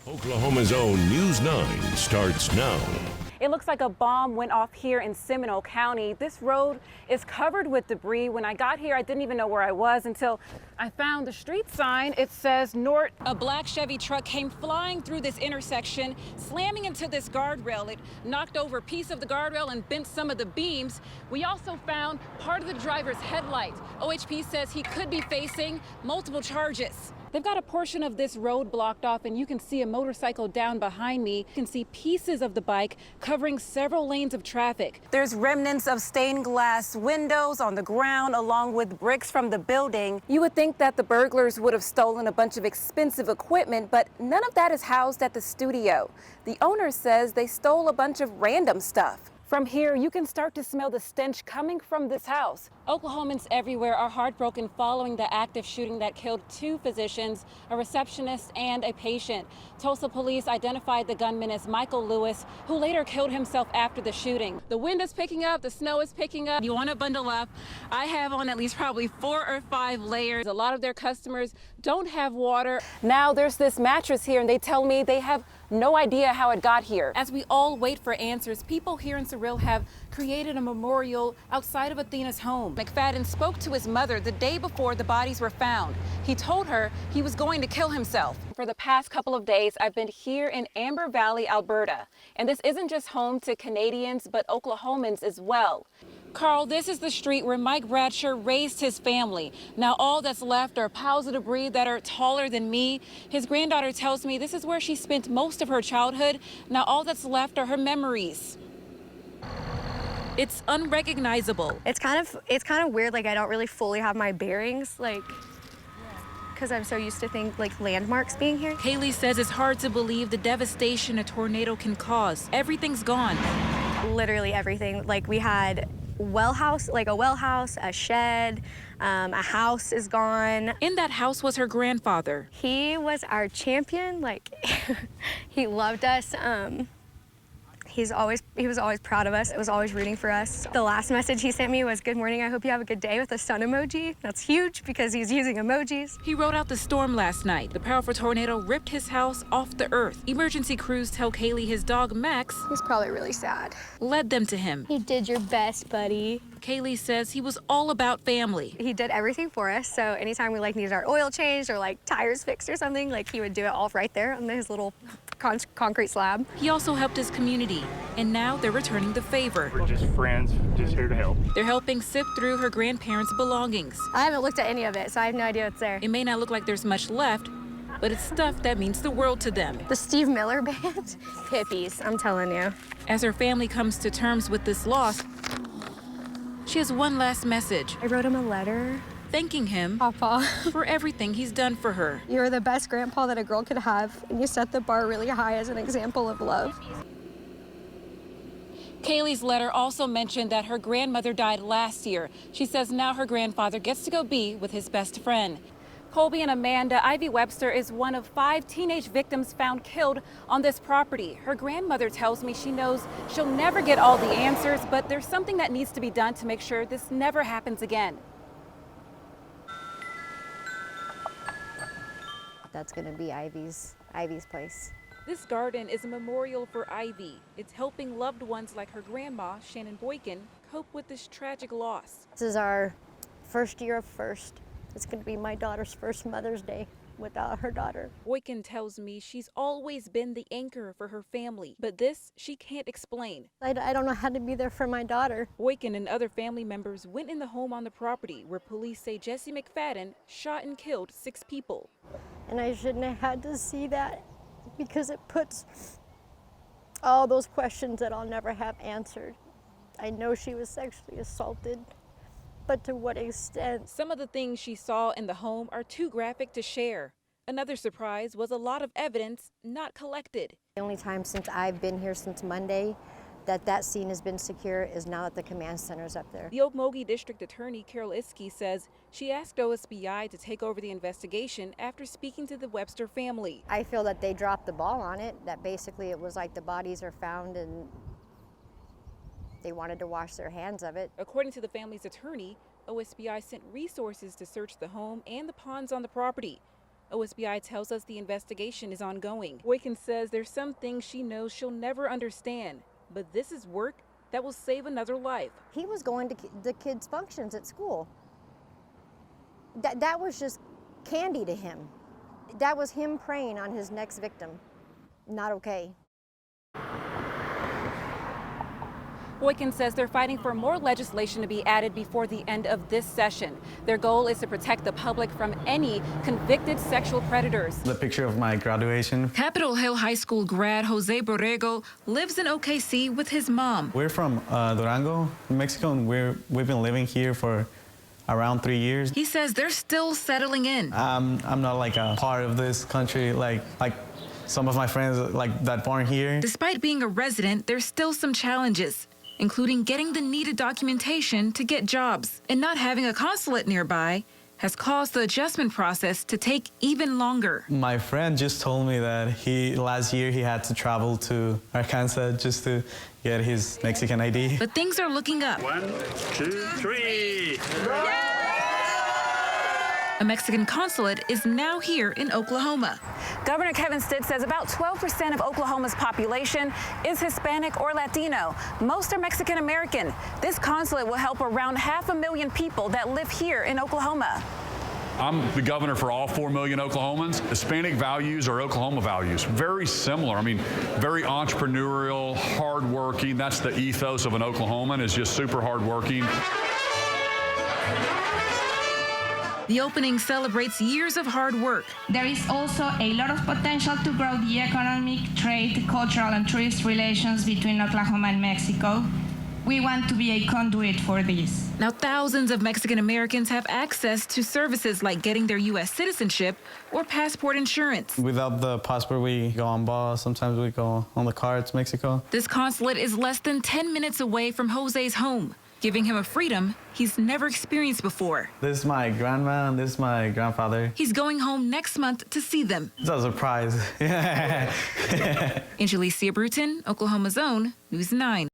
Oklahoma's own News 9 starts now. It looks like a bomb went off here in Seminole County. This road is covered with debris. When I got here, I didn't even know where I was until I found the street sign. It says north. A black Chevy truck came flying through this intersection, slamming into this guardrail. It knocked over a piece of the guardrail and bent some of the beams. We also found part of the driver's headlight. OHP says he could be facing multiple charges. They've got a portion of this road blocked off, and you can see a motorcycle down behind me. You can see pieces of the bike covering several lanes of traffic. There's remnants of stained glass windows on the ground, along with bricks from the building. You would think that the burglars would have stolen a bunch of expensive equipment, but none of that is housed at the studio. The owner says they stole a bunch of random stuff. From here, you can start to smell the stench coming from this house. Oklahomans everywhere are heartbroken following the active shooting that killed 2 physicians, a receptionist and a patient. Tulsa police identified the gunman as Michael Lewis, who later killed himself after the shooting. The wind is picking up, the snow is picking up. You want to bundle up. I have on at least probably 4 or 5 layers. A lot of their customers don't have water. Now there's this mattress here, and they tell me they have no idea how it got here. As we all wait for answers, people here in Surreal have created a memorial outside of Athena's home. McFadden spoke to his mother the day before the bodies were found. He told her he was going to kill himself. For the past couple of days, I've been here in Amber Valley, Alberta. And this isn't just home to Canadians, but Oklahomans as well. Carl, this is the street where Mike Bradsher raised his family. Now all that's left are piles of debris that are taller than me. His granddaughter tells me this is where she spent most of her childhood. Now all that's left are her memories. It's unrecognizable. It's kind of weird, like I don't really fully have my bearings, like, because I'm so used to things like landmarks being here. Haley says it's hard to believe the devastation a tornado can cause. Everything's gone. Literally everything. Like we had a well house, a shed, a house is gone. In that house was her grandfather. He was our champion. Like he loved us. He was always proud of us. It was always rooting for us. The last message he sent me was, "Good morning, I hope you have a good day," with a sun emoji. That's huge because he's using emojis. He rode out the storm last night. The powerful tornado ripped his house off the earth. Emergency crews tell Kaylee his dog, Max, He's probably really sad. led them to him. You did your best, buddy. Kaylee says he was all about family. He did everything for us, so anytime we needed our oil changed or tires fixed or something, he would do it all right there on his little concrete slab. He also helped his community, and now they're returning the favor. We're just friends, just here to help. They're helping sift through her grandparents' belongings. I haven't looked at any of it, so I have no idea what's there. It may not look like there's much left, but it's stuff that means the world to them. The Steve Miller Band? Hippies, I'm telling you. As her family comes to terms with this loss, she has one last message, I wrote him a letter. thanking him Papa, for everything he's done for her. you're the best grandpa that a girl could have, and you set the bar really high as an example of love. Kaylee's letter also mentioned that her grandmother died last year. She says now her grandfather gets to go be with his best friend. Colby and Amanda, Ivy Webster is one of 5 teenage victims found killed on this property. Her grandmother tells me she knows she'll never get all the answers, but there's something that needs to be done to make sure this never happens again. That's going to be Ivy's place. This garden is a memorial for Ivy. It's helping loved ones like her grandma, Shannon Boykin, cope with this tragic loss. This is our first year of first. It's going to be my daughter's first Mother's Day without her daughter. Boykin tells me she's always been the anchor for her family, but this she can't explain. I don't know how to be there for my daughter. Boykin and other family members went in the home on the property where police say Jesse McFadden shot and killed 6 people. And I shouldn't have had to see that because it puts all those questions that I'll never have answered. I know she was sexually assaulted, but to what extent? Some of the things she saw in the home are too graphic to share. Another surprise was a lot of evidence not collected. The only time since I've been here since Monday that scene has been secure is now that the command center's up there. The Okmulgee District Attorney Carol Iskey says she asked OSBI to take over the investigation after speaking to the Webster family. I feel that they dropped the ball on it, that basically it was like the bodies are found and they wanted to wash their hands of it. According to the family's attorney, OSBI sent resources to search the home and the ponds on the property. OSBI tells us the investigation is ongoing. Boykin says there's some things she knows she'll never understand, but this is work that will save another life. He was going to the kids' functions at school. That was just candy to him. That was him preying on his next victim. Not okay. Boykin says they're fighting for more legislation to be added before the end of this session. Their goal is to protect the public from any convicted sexual predators. The picture of my graduation. Capitol Hill High School grad Jose Borrego lives in OKC with his mom. We're from Durango, Mexico, and we've been living here for around 3 years. He says they're still settling in. I'm not like a part of this country like some of my friends like that born here. Despite being a resident, there's still some challenges, including getting the needed documentation to get jobs. And not having a consulate nearby has caused the adjustment process to take even longer. My friend just told me that last year he had to travel to Arkansas just to get his Mexican ID. But things are looking up. 1, 2, 3. A Mexican consulate is now here in Oklahoma. Governor Kevin Stitt says about 12% of Oklahoma's population is Hispanic or Latino. Most are Mexican American. This consulate will help around 500,000 people that live here in Oklahoma. I'm the governor for all 4 million Oklahomans. Hispanic values are Oklahoma values. Very similar. I mean, very entrepreneurial, hardworking. That's the ethos of an Oklahoman, is just super hardworking. The opening celebrates years of hard work. There is also a lot of potential to grow the economic, trade, cultural, and tourist relations between Oklahoma and Mexico. We want to be a conduit for this. Now, thousands of Mexican Americans have access to services like getting their U.S. citizenship or passport insurance. Without the passport, we go on bus. Sometimes we go on the car to Mexico. This consulate is less than 10 minutes away from Jose's home, giving him a freedom he's never experienced before. This is my grandma and this is my grandfather. He's going home next month to see them. It's a surprise. Anjelicia Bruton, Oklahoma's own News 9.